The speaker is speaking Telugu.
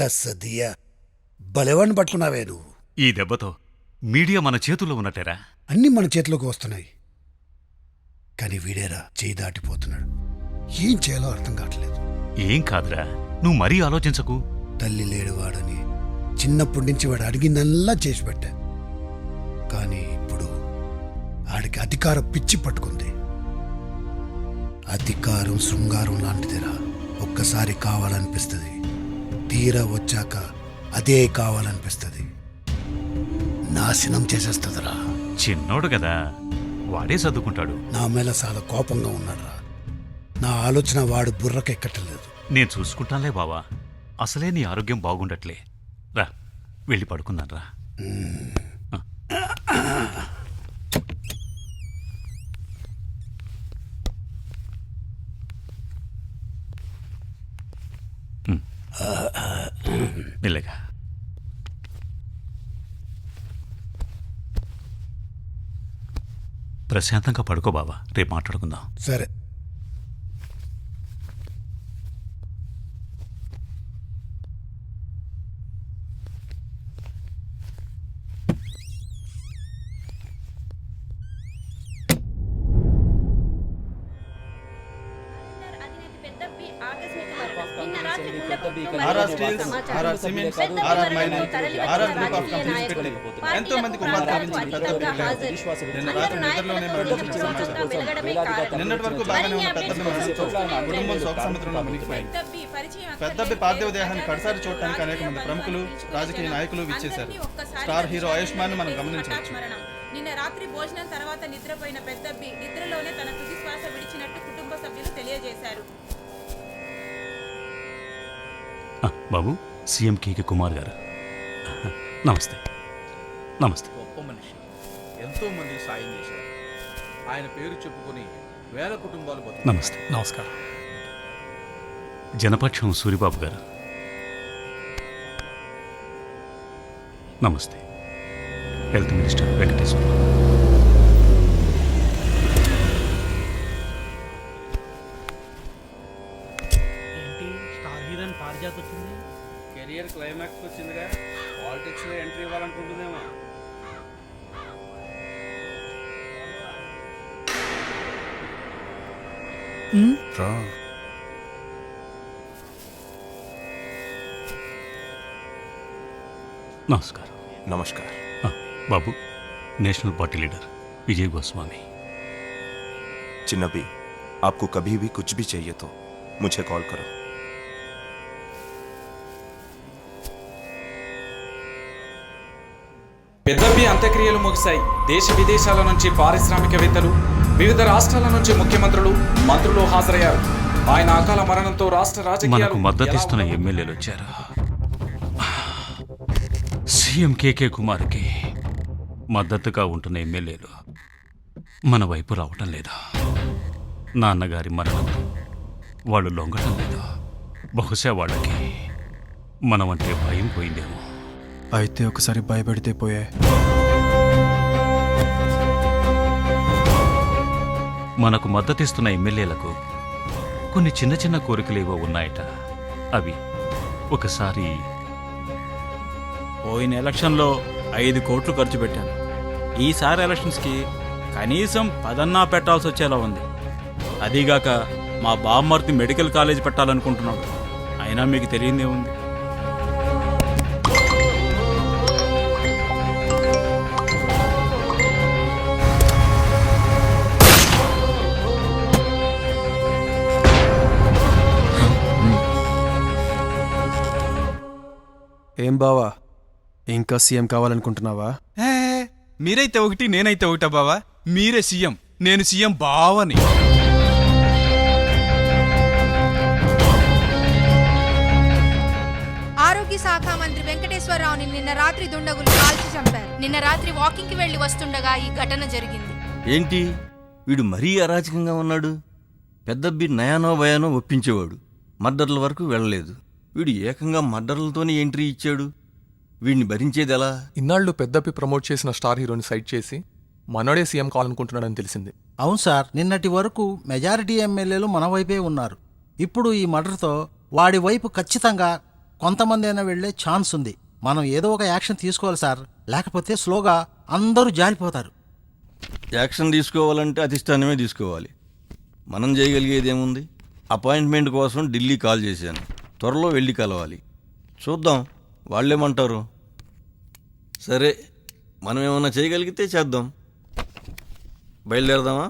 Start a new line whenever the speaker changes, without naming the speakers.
తస్సదియా బలెవాడిని పట్టుకున్నావే నువ్వు.
ఈ దెబ్బతో మీడియా మన చేతుల్లో ఉన్నట్టేరా?
అన్నీ మన చేతిలోకి వస్తున్నాయి, కానీ వీడేరా చేయి దాటిపోతున్నాడు. ఏం చేయాలో అర్థం కావట్లేదు.
ఏం కాదురా, నువ్వు మరీ ఆలోచించకు.
తల్లి లేడువాడని చిన్నప్పటి నుంచి వాడు అడిగిందల్లా చేసి పెట్టా, కానీ ఇప్పుడు ఆడికి అధికారం పిచ్చి పట్టుకుంది. అధికారం శృంగారం లాంటిదిరా. ఒక్కసారి కావాలనిపిస్తుంది, తీరా వచ్చాక అదే కావాలనిపిస్తుంది. నాశనం చేసేస్తుందిరా.
చిన్నోడు కదా, వాడే సర్దుకుంటాడు.
నా మీద చాలా కోపంగా ఉన్నాడురా. నా ఆలోచన వాడు బుర్రకెక్కట్లేదు.
నేను చూసుకుంటానులే బావా, అసలే నీ ఆరోగ్యం బాగుండట్లే. రా, వెళ్ళి పడుకుందాం రా. మెల్లగా. ప్రశాంతంగా పడుకో బావా, రేపు మాట్లాడుకుందాం.
సరే.
ఎంతో మందికి ఉపాధి కల్పించిన నిన్న రాత్రి నిద్రలోనే నిన్నటి వరకు బాగానే ఉన్న పెద్దబ్బి కుటుంబం శోక సముద్రంలో మునిగిపోయింది. పెద్దబ్బి పార్థివ దేహాన్ని కడసారి చూడటానికి అనేక మంది ప్రముఖులు, రాజకీయ నాయకులు విచ్చేశారు. స్టార్ హీరో ఆయుష్మాన్ మనం గమనించవచ్చు.
నిన్న రాత్రి భోజనం తర్వాత నిద్రపోయిన పెద్దబ్బి నిద్రలోనే తన తుది శ్వాస విడిచినట్టు కుటుంబ సభ్యులు తెలియజేశారు.
బాబు, సీఎం కేకే కుమార్ గారు నమస్తే. నమస్తే.
గొప్ప మనిషి, ఎంతో మంది సాయం చేశారు. ఆయన పేరు చెప్పుకొని వేల కుటుంబాలు బతుకు.
నమస్తే. నమస్కారం. జనపక్షం సూరిబాబు గారు నమస్తే. Health minister Venkateswara.
Career climax వచ్చిందిగా, పాలిటిక్స్ లో ఎంట్రీ ఇవ్వాలనుకుంటుందేమో.
నమస్కారం.
नमस्कार.
బాబు, national party leader Vijay Goswami.
चिन्नबी, आपको कभी भी कुछ भी चाहिए तो मुझे कॉल करो.
పెద్దబ్బి అంత్యక్రియలు ముగిశాయి. దేశ విదేశాల నుంచి పారిశ్రామికవేత్తలు, వివిధ రాష్ట్రాల నుంచి ముఖ్యమంత్రులు, మంత్రులు హాజరయ్యారు. ఆయన అకాల మరణంతో రాష్ట్ర రాజకీయాలు
మనకు మద్దతిస్తున్న ఎమ్మెల్యేలు వచ్చారు. సీఎం కేకే కుమార్కి మద్దతుగా ఉంటున్న ఎమ్మెల్యేలు మన వైపు రావటం లేదు. నాన్నగారి మరణం వాళ్ళు లొంగటం లేదు. బహుశా వాళ్ళకి మనమంటే భయం పోయిందేమో.
అయితే ఒకసారి భయపెడితే పోయే.
మనకు మద్దతిస్తున్న ఎమ్మెల్యేలకు కొన్ని చిన్న చిన్న కోరికలేవో ఉన్నాయట. అవి ఒకసారి
పోయిన ఎలక్షన్లో 5 కోట్లు ఖర్చు పెట్టాను. ఈసారి ఎలక్షన్స్కి కనీసం 10 పెట్టాల్సి వచ్చేలా ఉంది. అదీగాక మా బామ్మర్తి మెడికల్ కాలేజ్ పెట్టాలనుకుంటున్నాడు. అయినా మీకు తెలియదే ఉంది.
ఏం బావా, ఇంకా సీఎం కావాలనుకుంటున్నావా?
మీరైతే ఒకటి, నేనైతే ఒకటా బావా? మీరే సీఎం, నేను సీఎం బావని.
ఆరోగ్య శాఖ మంత్రి వెంకటేశ్వరరావుని నిన్న రాత్రి దుండగులు కాల్చి చంపారు. నిన్న రాత్రి వాకింగ్ కి వెళ్లి వస్తుండగా ఈ ఘటన జరిగింది.
ఏంటి వీడు మరీ అరాచకంగా ఉన్నాడు? పెద్దబ్బి నయానో భయానో ఒప్పించేవాడు, మర్డర్ల వరకు వెళ్ళలేదు. వీడు ఏకంగా మర్డర్లతోనే ఎంట్రీ ఇచ్చాడు. వీడిని భరించేది ఎలా?
ఇన్నాళ్ళు పెద్దప్పి ప్రమోట్ చేసిన స్టార్ హీరోని సైట్ చేసి మనోడే సీఎం కావాలనుకుంటున్నాడని తెలిసింది.
అవును సార్, నిన్నటి వరకు మెజారిటీ ఎమ్మెల్యేలు మన వైపే ఉన్నారు. ఇప్పుడు ఈ మర్డర్తో వాడి వైపు ఖచ్చితంగా కొంతమంది అయినా వెళ్ళే ఛాన్స్ ఉంది. మనం ఏదో ఒక యాక్షన్ తీసుకోవాలి సార్, లేకపోతే స్లోగా అందరూ జారిపోతారు.
యాక్షన్ తీసుకోవాలంటే అధిష్టానమే తీసుకోవాలి. మనం చేయగలిగేది ఏముంది? అపాయింట్మెంట్ కోసం ఢిల్లీ కాల్ చేశాను. త్వరలో వెళ్ళి కలవాలి. చూద్దాం వాళ్ళేమంటారు. సరే, మనం ఏమన్నా చేయగలిగితే చేద్దాం. బయలుదేరదామా?